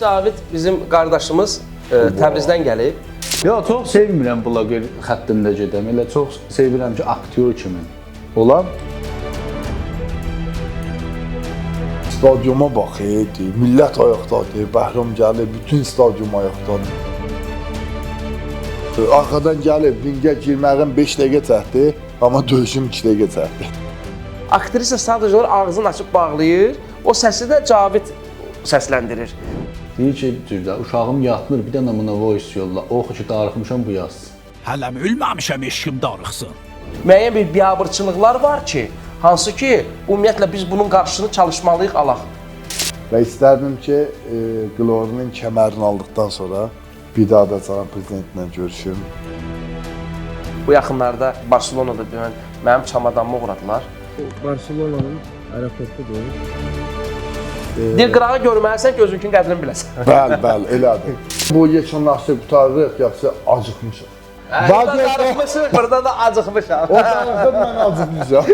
Cavid bizim qardaşımız Təbrizdən gəlib. Ya çox sevmirəm bloger xəttində gedəm. Elə çox sevirəm ki, aktyor kimi. Olar? Stadyuma bax, millət ayaqdadır, Bəhram gəlir, bütün stadyum ayaqdadır. Arxadan gəlib, ringə girməyin 5 dəqiqə çəkdi, amma döyüşüm 2 dəqiqə çəkdi. Aktrisa sadəcə olaraq ağzını açıb bağlayır, o səsi də Cavid səsləndirir. Deyir ki, cürdə, uşağım yatmır, bir dənə buna voice yolla. Oxu ki, darıxmışam bu yaz. Hələm ölməmişəm, eşkim darıxsın. Müəyyən bir biabırçılıqlar var ki, hansı ki, ümumiyyətlə biz bunun qarşısını çalışmalıyıq, alaq. Və istərdim ki, Glorinin kəmərini aldıqdan sonra bir daha da Canan prezidentlə görüşüm. Bu yaxınlarda Barcelonada mənim çamadanımı uğradılar. Barcelona'nın aeroportudur. Dil qırağı görməlisən ki, özünkün qədrini biləsən. Bəli, elədir. Bu yekunlaşdı, qutarırıq, yoxsa acıqmışıq. Burada darıxmışıq, burada da acıqmışam. O tarafda mən acıqmışam.